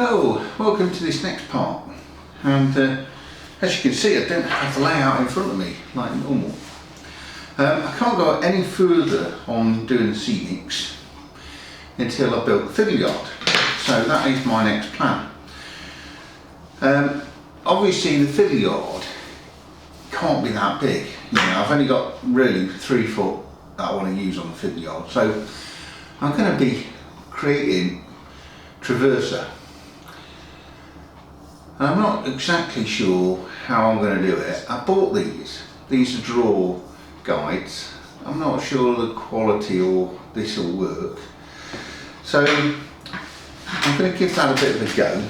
Hello, welcome to this next part, and as you can see I don't have the layout in front of me like normal. I can't go any further on doing the scenics until I've built the fiddle yard, so that is my next plan. Obviously the fiddle yard can't be that big, I've only got really 3 foot that I want to use on the fiddle yard, so I'm going to be creating traverser. I'm not exactly sure how I'm going to do it. I bought these are draw guides. I'm not sure the quality or this will work, so I'm going to give that a bit of a go.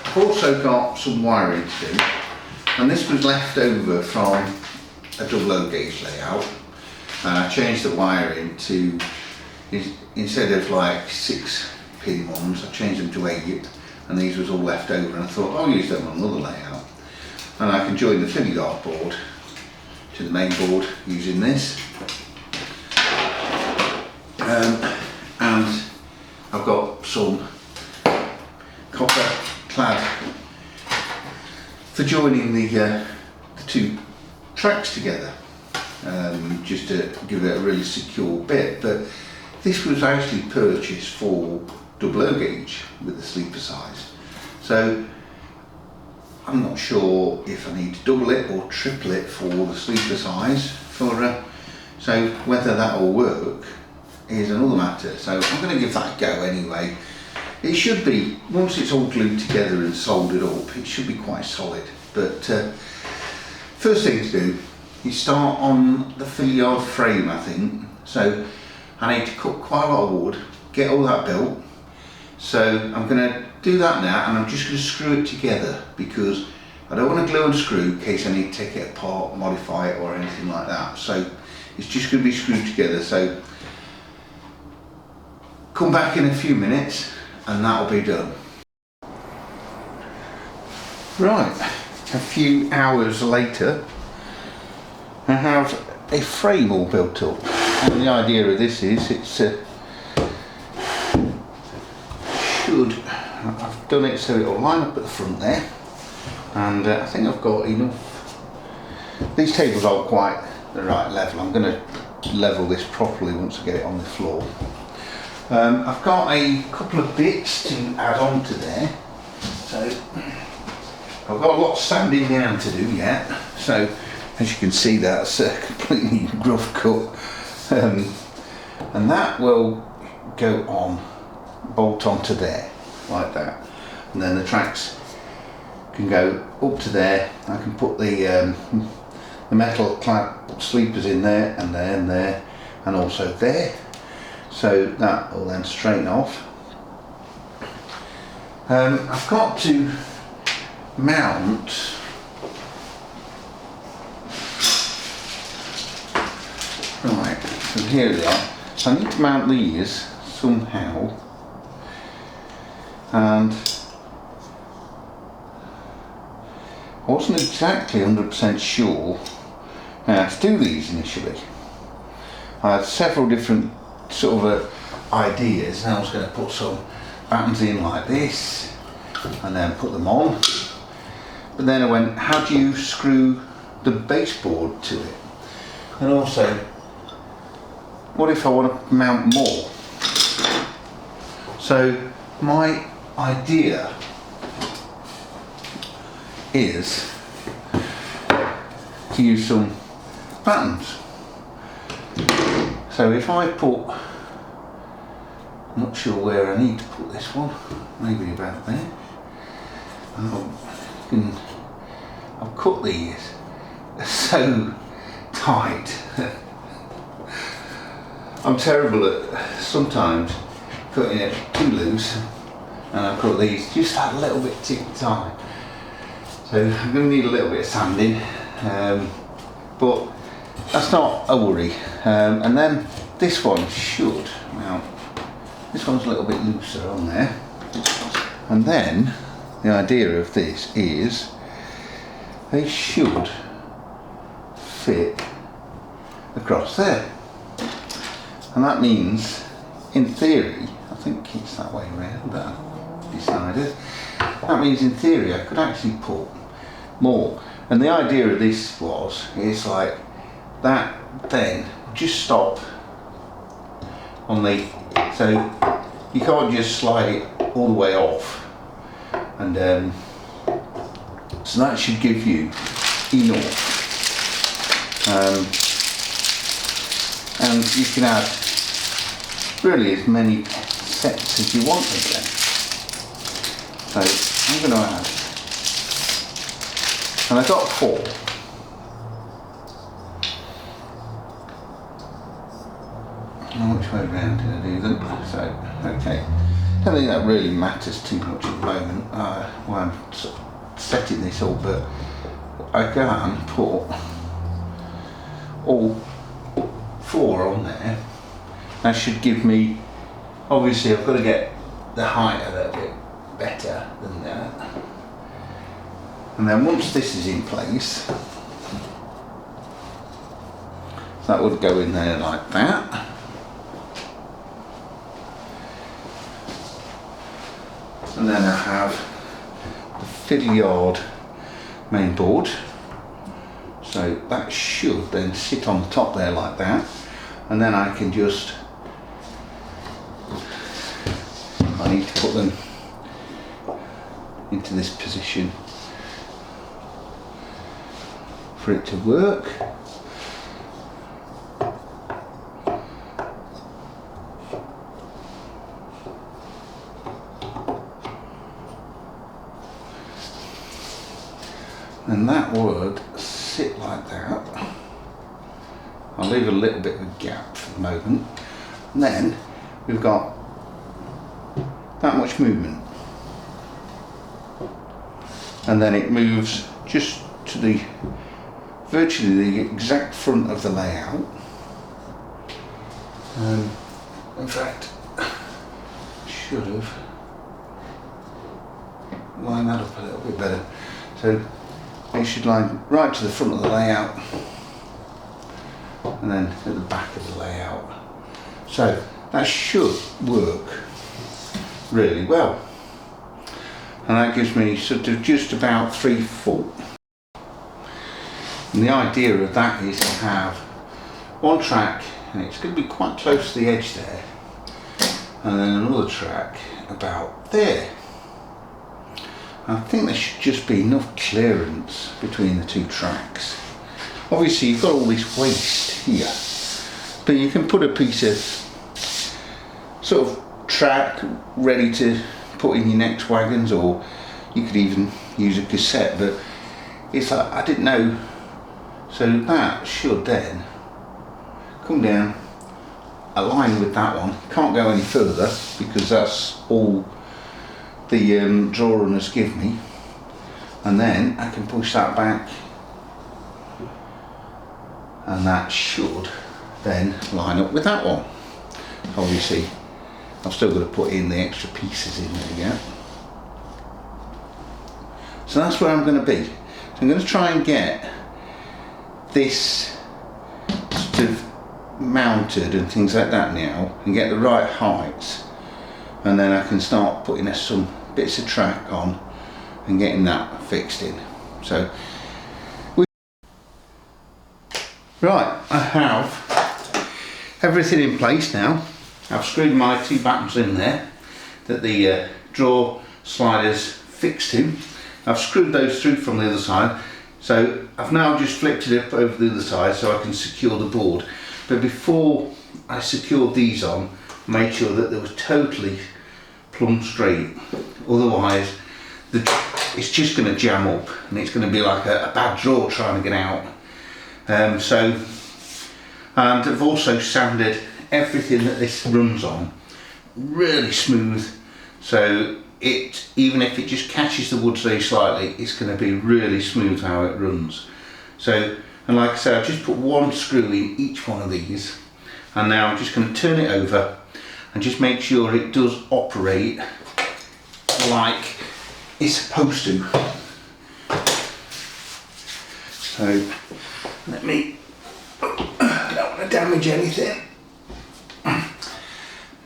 I've also got some wiring to do, and this was left over from a double O gauge layout, and I changed the wiring to, instead of like 6 pin ones, I changed them to 8, and these was all left over, and I thought I'll use them on another layout, and I can join the fiddle yard board to the main board using this. And I've got some copper clad for joining the 2 tracks together, just to give it a really secure bit. But this was actually purchased for double O gauge with the sleeper size, so I'm not sure if I need to double it or triple it for the sleeper size so whether that will work is another matter. So I'm going to give that a go anyway. It should be, once it's all glued together and soldered up, it should be quite solid. But first thing to do is start on the fiddle yard frame, I think. So I need to cut quite a lot of wood, get all that built. So I'm going to do that now, and I'm just going to screw it together because I don't want to glue and screw in case I need to take it apart, modify it or anything like that. So it's just going to be screwed together. So come back in a few minutes and that'll be done. Right, a few hours later I have a frame all built up, and the idea of this is I've done it so it'll line up at the front there, and I think I've got enough. These tables aren't quite the right level. I'm going to level this properly once I get it on the floor. I've got a couple of bits to add on to there, so I've got a lot of sanding down to do yet. So as you can see, that's a completely rough cut, and that will go on, bolt onto there like that, and then the tracks can go up to there. I can put the metal clad sleepers in there and there and there, and also there, so that will then straighten off. I've got to mount right, so here they are. So I need to mount these somehow, and I wasn't exactly 100% sure how to do these initially. I had several different sort of ideas, and I was going to put some buttons in like this and then put them on, but then I went, how do you screw the baseboard to it? And also, what if I want to mount more? So my idea is to use some buttons. So if I put, I'm not sure where I need to put this one, maybe about there. I'll cut these so tight. I'm terrible at sometimes cutting it too loose, and I've cut these just a little bit too tight. So I'm going to need a little bit of sanding, but that's not a worry. And then this one should mount. This one's a little bit looser on there, and then the idea of this is they should fit across there, and that means, in theory, I think it's that way around that I've decided, that means in theory I could actually put more. And the idea of this is like that then just stop on the, so you can't just slide it all the way off, and so that should give you enough, and you can add really as many sets as you want again. So I'm going to add, and I got 4. Which way round did I do them? So, okay. I don't think that really matters too much at the moment while I'm sort of setting this all, but I can put all 4 on there. That should give me, obviously I've got to get the height a little bit better than that. And then once this is in place, so that would go in there like that. And then I have the fiddle yard main board, so that should then sit on the top there like that, and then I can just, I need to put them into this position for it to work. And that would sit like that. I'll leave a little bit of a gap for the moment. And then we've got that much movement. And then it moves just to the, virtually the exact front of the layout. In fact, should have lined that up a little bit better. So it should line right to the front of the layout, and then at the back of the layout. So that should work really well. And that gives me sort of just about 3 foot. And the idea of that is to have one track, and it's going to be quite close to the edge there, and then another track about there. I think there should just be enough clearance between the 2 tracks. Obviously you've got all this waste here, but you can put a piece of sort of track ready to put in your next wagons, or you could even use a cassette, but it's like, I didn't know. So that should then come down, align with that one. Can't go any further because that's all the draw runners give me, and then I can push that back, and that should then line up with that one. Obviously I've still got to put in the extra pieces in there yet. So that's where I'm going to be. So I'm going to try and get this sort of mounted and things like that now, and get the right heights, and then I can start putting some bits of track on and getting that fixed in. So right, I have everything in place now. I've screwed my 2 buttons in there that the draw sliders fixed to. I've screwed those through from the other side, so I've now just flipped it up over the other side so I can secure the board. But before I secured these on, I made sure that they were totally plumb straight, otherwise it's just going to jam up and it's going to be like a bad draw trying to get out. And I've also sanded everything that this runs on really smooth, so it, even if it just catches the wood very slightly, it's going to be really smooth how it runs. So, and like I said, I've just put 1 screw in each one of these, and now I'm just going to turn it over and just make sure it does operate like it's supposed to. So let me, I don't want to damage anything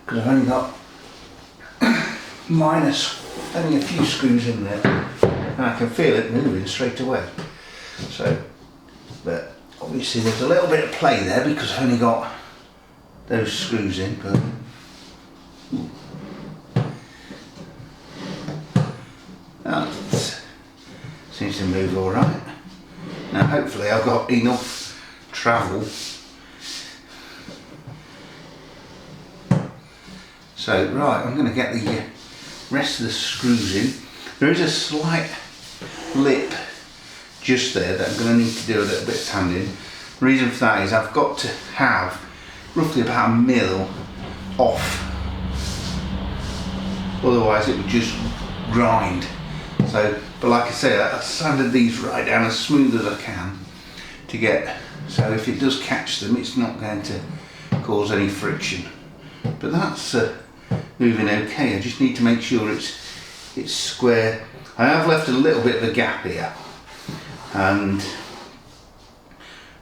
because I've only got -4 only a few screws in there, and I can feel it moving straight away. So, but obviously there's a little bit of play there because I've only got those screws in, but that seems to move all right. Now hopefully I've got enough travel. So right, I'm going to get the rest of the screws in. There is a slight lip just there that I'm going to need to do a little bit of sanding. The reason for that is I've got to have roughly about 1 mil off, otherwise it would just grind. So, but like I say, I've sanded these right down as smooth as I can to get, so if it does catch them it's not going to cause any friction. But that's moving okay. I just need to make sure it's square. I have left a little bit of a gap here, and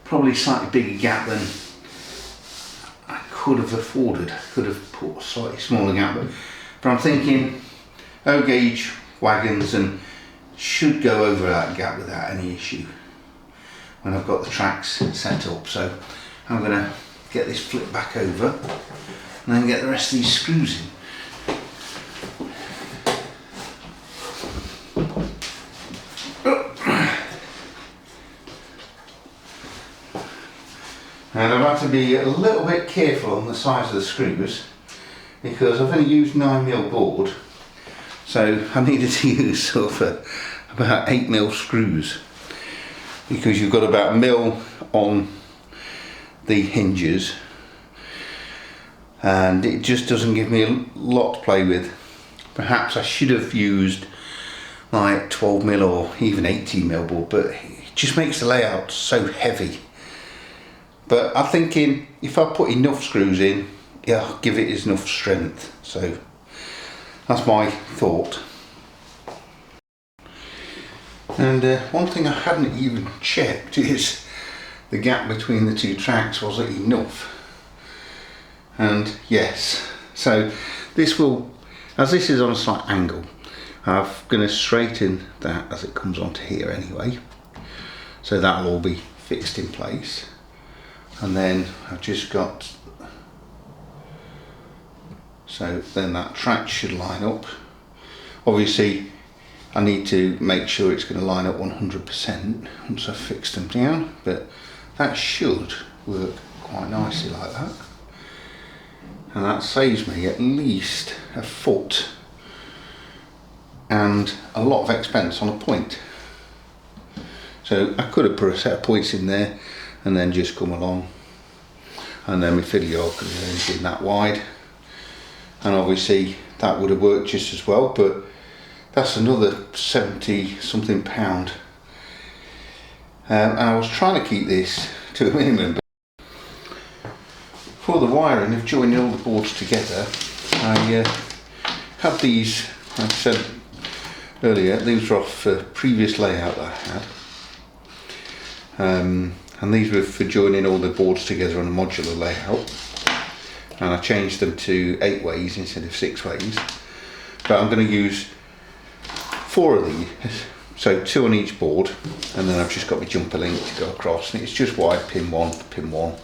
probably slightly bigger gap than I could have afforded. I could have put a slightly smaller gap, but I'm thinking O-gauge wagons and should go over that gap without any issue when I've got the tracks set up. So I'm going to get this flipped back over and then get the rest of these screws in. And I've had to be a little bit careful on the size of the screws because I've only used 9mm board, so I needed to use sort of about 8mm screws, because you've got about 1 mil on the hinges and it just doesn't give me a lot to play with. Perhaps I should have used like 12mm or even 18mm board, but it just makes the layout so heavy. But I'm thinking if I put enough screws in, yeah, I'll give it enough strength. So that's my thought. And one thing I hadn't even checked is the gap between the two tracks. Was it enough? And yes. So this will, as this is on a slight angle, I'm going to straighten that as it comes onto here anyway. So that'll all be fixed in place. And then I've just got, so then that track should line up. Obviously I need to make sure it's going to line up 100% once I've fixed them down, but that should work quite nicely like that. And that saves me at least a foot and a lot of expense on a point. So I could have put a set of points in there and then just come along, and then my fiddle yard could have only been that wide, and obviously that would have worked just as well, but that's another 70 something pound, and I was trying to keep this to a minimum. But for the wiring of joining all the boards together, I had these, like I said earlier, these were off a previous layout that I had. And these were for joining all the boards together on a modular layout, and I changed them to 8 ways instead of 6 ways. But I'm going to use 4 of these, so 2 on each board, and then I've just got my jumper link to go across, and it's just wide pin 1, pin 1.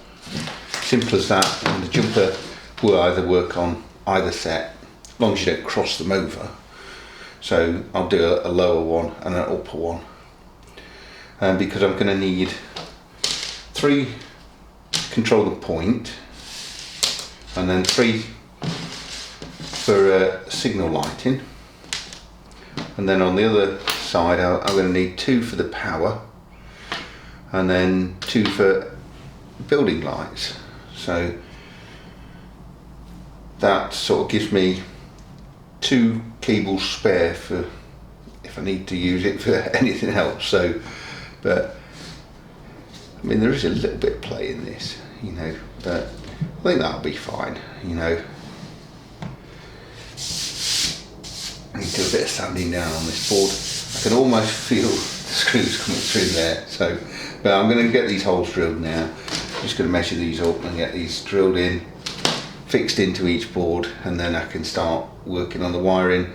Simple as that, and the jumper will either work on either set, as long as you don't cross them over. So I'll do a lower one and an upper one, because I'm going to need 3 to control the point, and then 3 for signal lighting, and then on the other side I'm going to need 2 for the power, and then 2 for building lights. So that sort of gives me 2 cables spare for if I need to use it for anything else. So, but I mean, there is a little bit of play in this, you know, but I think that'll be fine, you know. I need to do a bit of sanding down on this board. I can almost feel the screws coming through there. So, but I'm going to get these holes drilled now. I'm just going to measure these up and get these drilled in, fixed into each board, and then I can start working on the wiring.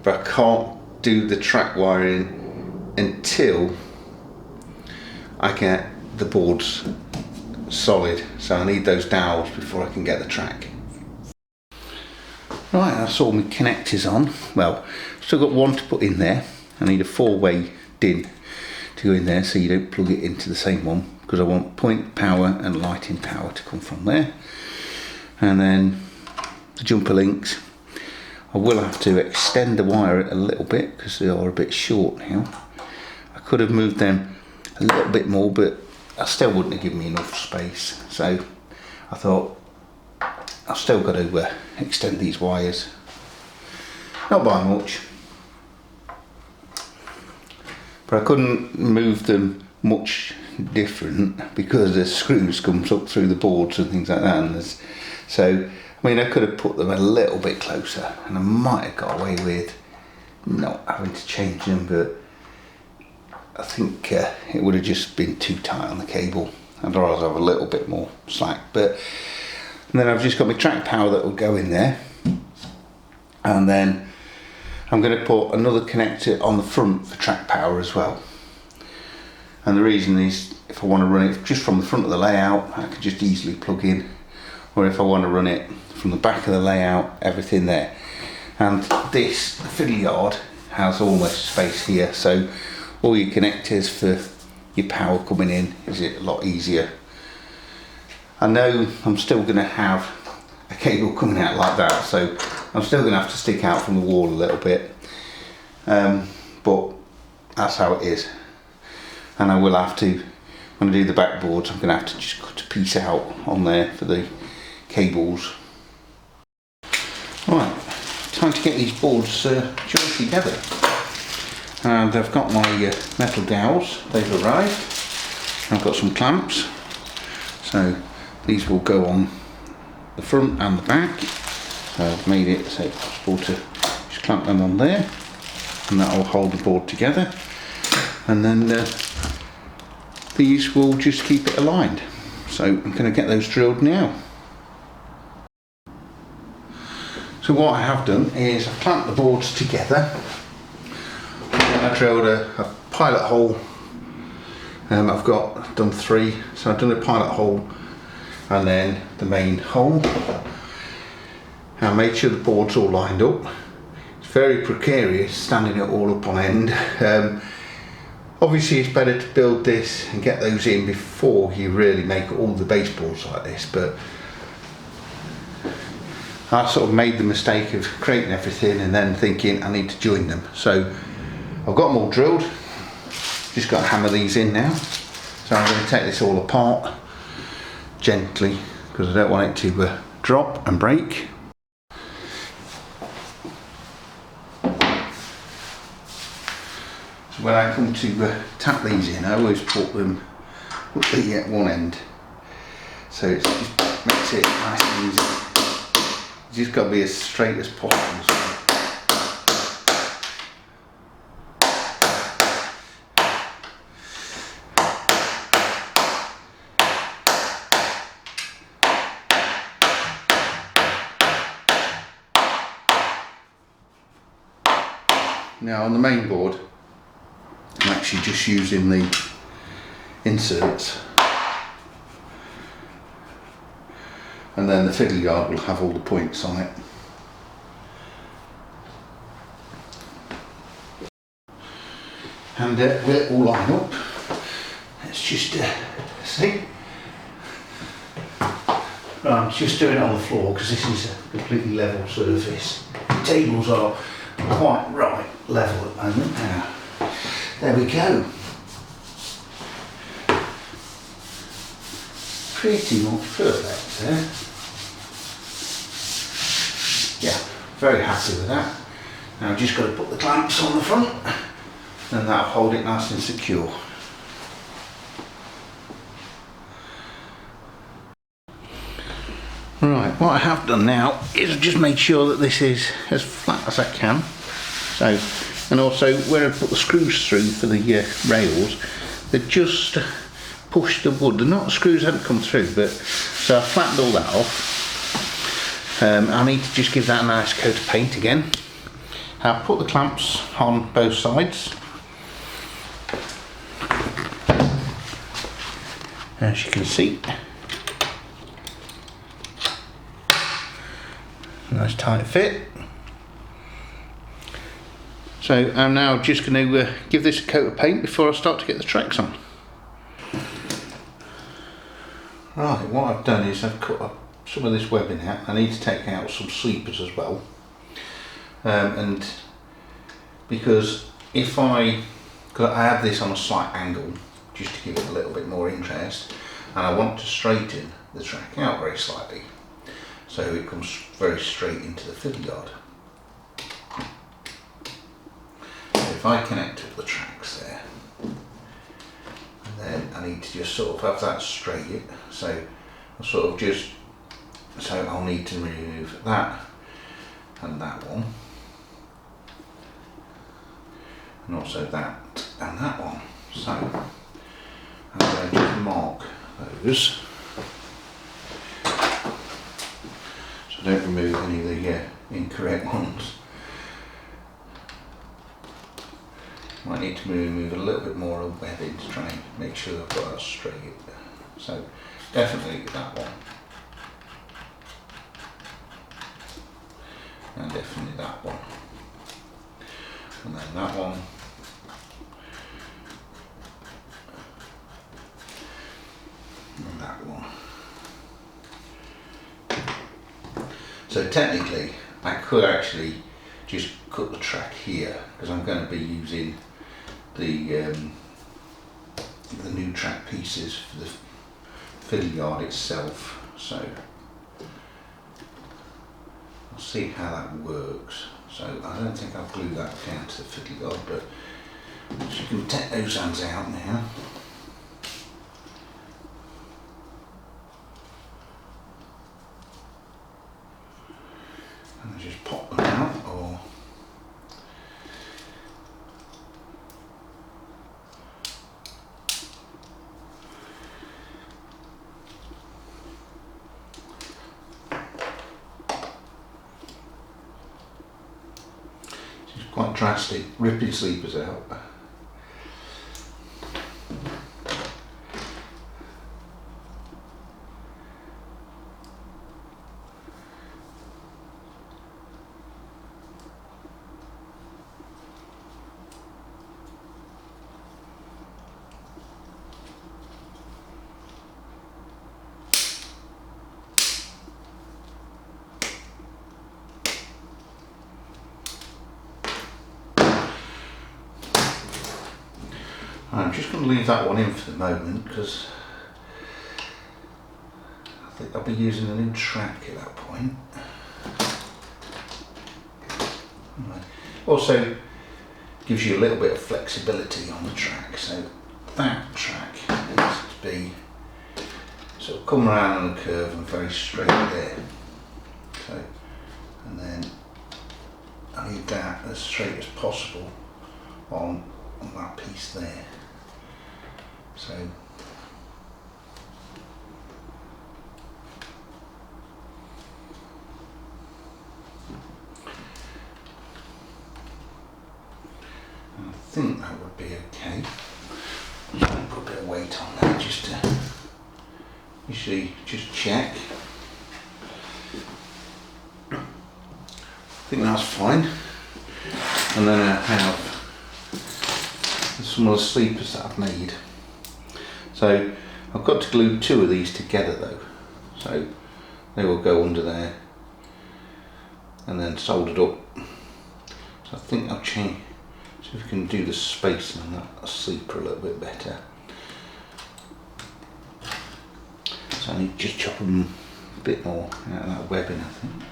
but I can't do the track wiring until I get the boards solid, so I need those dowels before I can get the track. Right, that's all my connectors on. Well, still got one to put in there. I need a 4-way DIN to go in there, so you don't plug it into the same one, because I want point power and lighting power to come from there. And then the jumper links, I will have to extend the wire a little bit because they are a bit short now. I could have moved them a little bit more, but I still wouldn't have given me enough space, so I thought I've still got to extend these wires, not by much, but I couldn't move them much different because the screws comes up through the boards and things like that, and so I mean I could have put them a little bit closer and I might have got away with not having to change them, but I think it would have just been too tight on the cable. I'd rather have a little bit more slack. But and then I've just got my track power that will go in there, and then I'm going to put another connector on the front for track power as well. And the reason is, if I want to run it just from the front of the layout, I can just easily plug in, or if I want to run it from the back of the layout, everything there. And this, the fiddle yard, has almost space here, so all your connectors for your power coming in is a lot easier. I know I'm still going to have a cable coming out like that, so I'm still going to have to stick out from the wall a little bit, but that's how it is. And I will have to, when I do the backboards, I'm going to have to just cut a piece out on there for the cables. Right, time to get these boards joined together. And I've got my metal dowels, they've arrived. I've got some clamps, so these will go on the front and the back. So I've made it so it's possible to just clamp them on there, and that will hold the board together. And then these will just keep it aligned. So I'm going to get those drilled now. So what I have done is I've clamped the boards together. I drilled a pilot hole. I've done 3, so I've done a pilot hole and then the main hole. I made sure the board's all lined up. It's very precarious standing it all up on end. Obviously it's better to build this and get those in before you really make all the baseboards like this, but I sort of made the mistake of creating everything and then thinking I need to join them. So I've got them all drilled, just got to hammer these in now. So I'm going to take this all apart gently because I don't want it to drop and break. So when I come to tap these in, I always put them up the one end, so it just makes it nice and easy. It's just got to be as straight as possible. Now on the main board, I'm actually just using the inserts, and then the fiddle yard will have all the points on it. And we'll all line up. Let's just see. I'm just doing it on the floor because this is a completely level surface. The tables are quite right level at the moment. Now, there we go. Pretty much perfect there. Yeah, very happy with that. Now I've just got to put the clamps on the front, and that'll hold it nice and secure. Right, what I have done now is I've just made sure that this is as flat as I can. So, and also where I put the screws through for the rails, they just push the wood. The screws haven't come through, but so I flattened all that off. I need to just give that a nice coat of paint again, I've put the clamps on both sides. As you can see, nice tight fit. So I'm now just going to give this a coat of paint before I start to get the tracks on. Right, what I've done is I've cut some of this webbing out. I need to take out some sleepers as well, and because I have this on a slight angle just to give it a little bit more interest, and I want to straighten the track out very slightly so it comes very straight into the fiddle yard. So if I connect up the tracks there, and then I need to just sort of have that straight, so I'll need to remove that and that one, and also that and that one. So I'm going to just mark those so I don't remove any of the incorrect ones. Might need to remove a little bit more of webbing to try and make sure I've got that straight. So definitely that one, and definitely that one, and then that one, and that one. So technically I could actually just cut the track here, because I'm going to be using the new track pieces for the fiddle yard itself, so I'll see how that works. So I don't think I'll glue that down to the fiddle yard, but you can take those hands out now. And I just pop them out, or it's quite drastic, ripping sleepers out. I'm just going to leave that one in for the moment, because I think I'll be using a new track at that point. Also gives you a little bit of flexibility on the track, so that track needs to be sort of come around on a curve and very straight there. So, and then I need that as straight as possible on that piece there. So I think that would be okay. I'm going to put a bit of weight on there just to usually just check. I think that's fine. And then I have some of the sleepers that I've made. So I've got to glue two of these together though, so they will go under there and then soldered up. So I think I'll change, see if we can do the spacing on that sleeper a little bit better. So I need to just chop them a bit more out of that webbing, I think.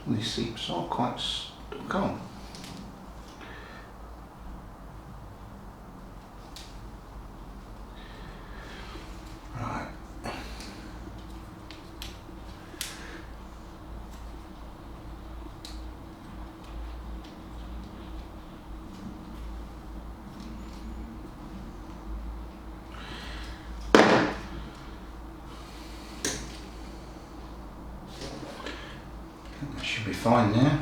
These sleeps are quite stuck on. should be fine now.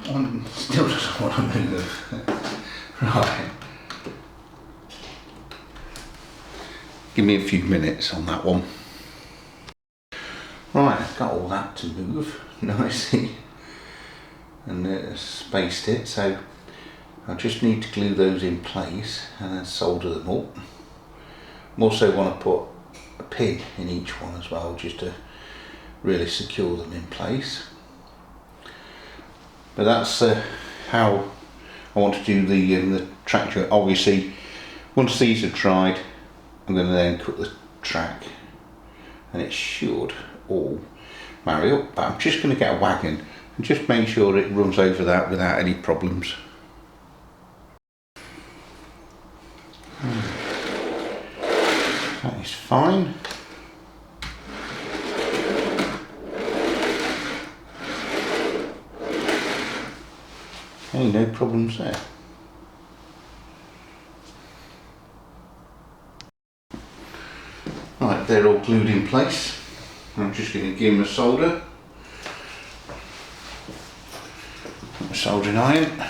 One still doesn't want to move. Right. Give me a few minutes on that one. Right, I've got all that to move nicely and spaced it, so I just need to glue those in place and then solder them up. I also want to put a pin in each one as well, just to really secure them in place. But that's how I want to do the track joint. Obviously, once these are dried, I'm going to then cut the track, and it should all marry up. But I'm just going to get a wagon and just make sure it runs over that without any problems. That is fine. Okay, no problems there. Right, they're all glued in place. I'm just going to give them a solder. A soldering iron.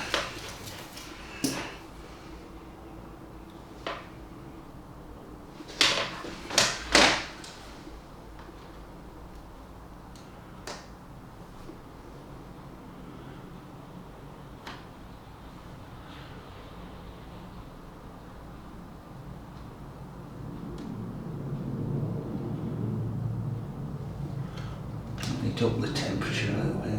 Up the temperature a little bit.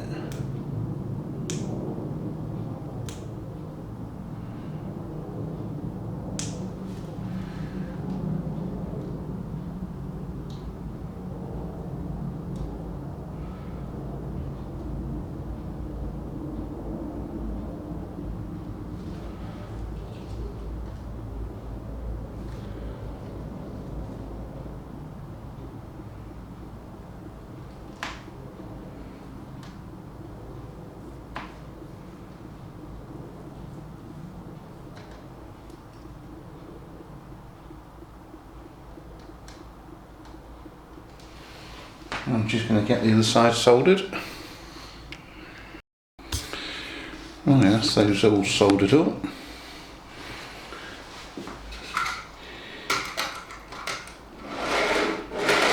I'm just going to get the other side soldered. Right, that's those all soldered up.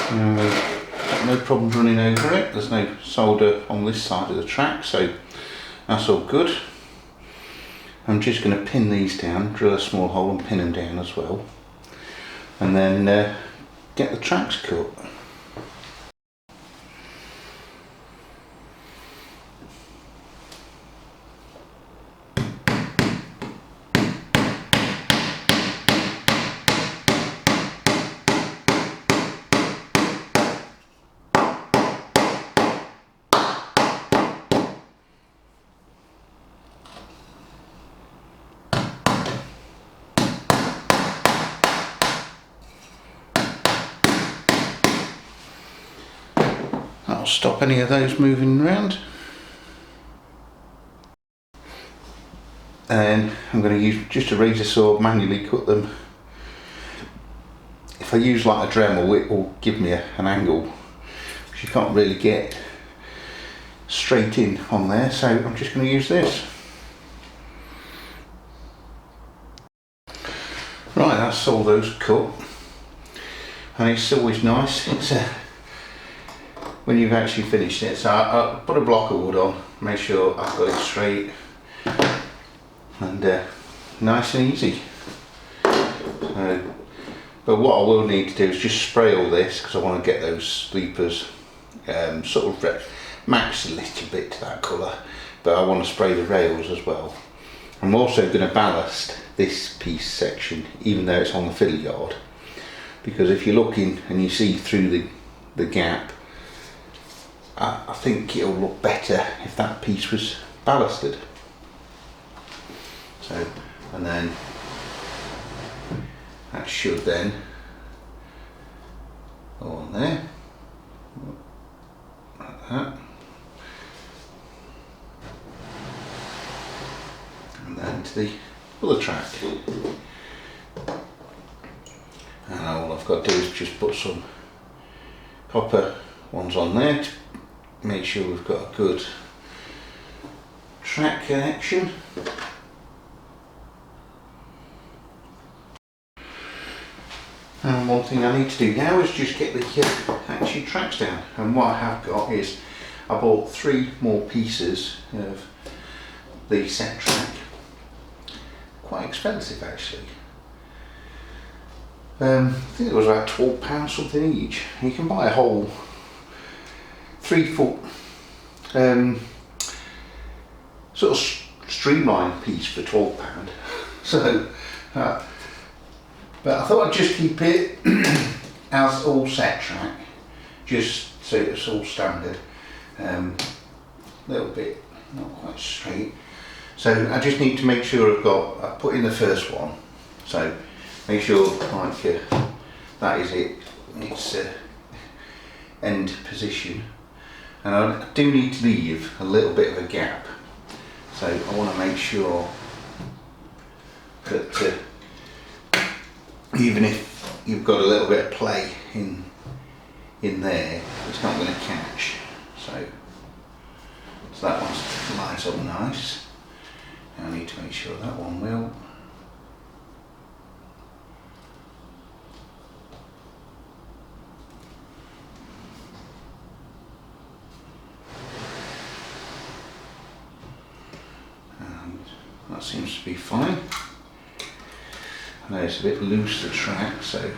Got no problem running over it. There's no solder on this side of the track, so that's all good. I'm just going to pin these down, drill a small hole and pin them down as well, and then get the tracks cut. That'll stop any of those moving around. And I'm going to use just a razor saw, manually cut them. If I use like a Dremel, it will give me an angle which you can't really get straight in on there, so I'm just going to use this. Right, that's all those cut, and it's always nice. It's when you've actually finished it. So I put a block of wood on, make sure I've got it straight and nice and easy. But what I will need to do is just spray all this, because I want to get those sleepers sort of max a little bit to that colour, but I want to spray the rails as well. I'm also going to ballast this piece section, even though it's on the fiddle yard, because if you're looking and you see through the gap, I think it'll look better if that piece was ballasted. So, and then that should then go on there, like that, and then to the other track. And all I've got to do is just put some copper ones on there to make sure we've got a good track connection. And one thing I need to do now is just get the actually tracks down. And what I have got is I bought 3 more pieces of the set track. Quite expensive actually. I think it was about £12 something each. You can buy a whole 3-foot sort of streamlined piece for £12. So, but I thought I'd just keep it as all set track, just so it's all standard. A little bit not quite straight. So I just need to make sure I put in the first one. So make sure like that is it. It's end position, and I do need to leave a little bit of a gap. So I want to make sure that even if you've got a little bit of play in there, it's not going to catch. So that one lines up nice. Now I need to make sure that one will. And that seems to be fine. I know it's a bit loose, the track, so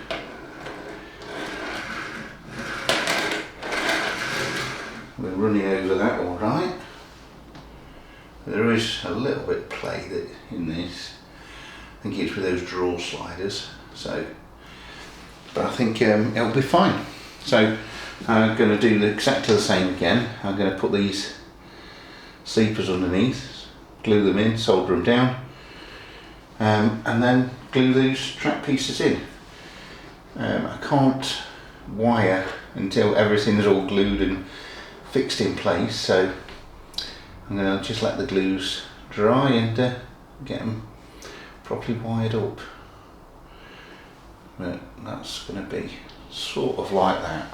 we're running over that all right. There is a little bit of play in this. I think it's with those draw sliders. So, but I think it'll be fine. So I'm going to do exactly the same again. I'm going to put these sleepers underneath, glue them in, solder them down, and then glue these track pieces in. I can't wire until everything's all glued and fixed in place, so I'm going to just let the glues dry and get them properly wired up. But that's going to be sort of like that.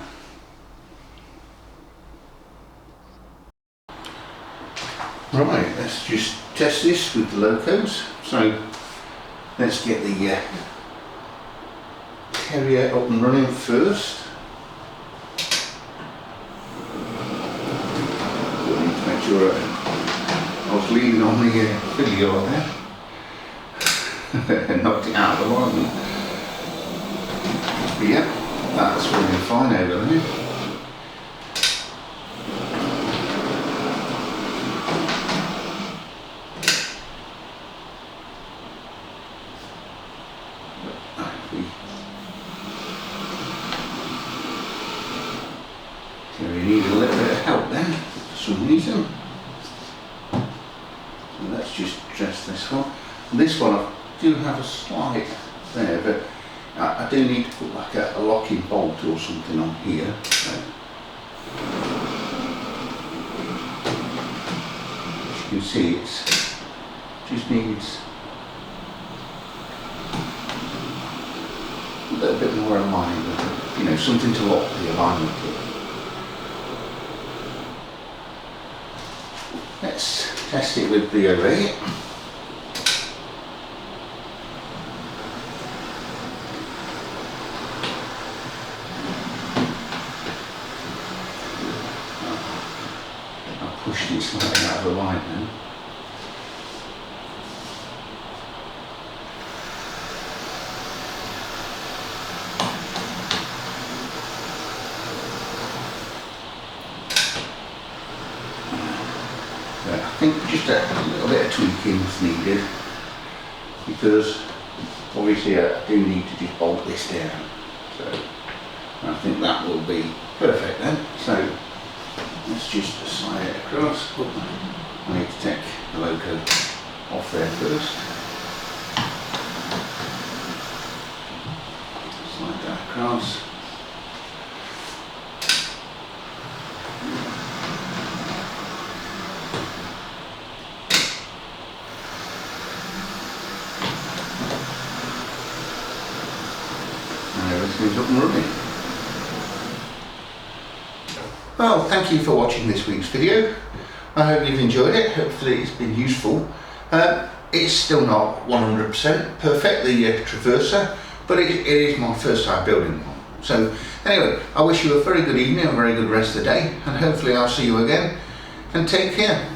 Right, let's just test this with the locos. So let's get the carrier up and running first. Make sure I was leaning on the fiddle yard there and knocked it out of the line. But yeah, that's running fine over there. So we need a little bit of help there for some reason. So let's just adjust this one. And this one I do have a slight there, but I do need to put like a locking bolt or something on here. So, as you can see, it just needs a little bit more alignment, you know, something to lock the alignment with. Let's test it with the array. I'll push this slightly out of alignment. I think just a little bit of tweaking is needed, because obviously I do need to just bolt this down. So I think that will be perfect then. So let's just slide it across. I need to take the logo off there first. cards. And everything's up and running. Well, thank you for watching this week's video. I hope you've enjoyed it. Hopefully it's been useful. It's still not 100% perfect, the traverser, but it is my first time building one. So anyway, I wish you a very good evening, a very good rest of the day, and hopefully I'll see you again, and take care.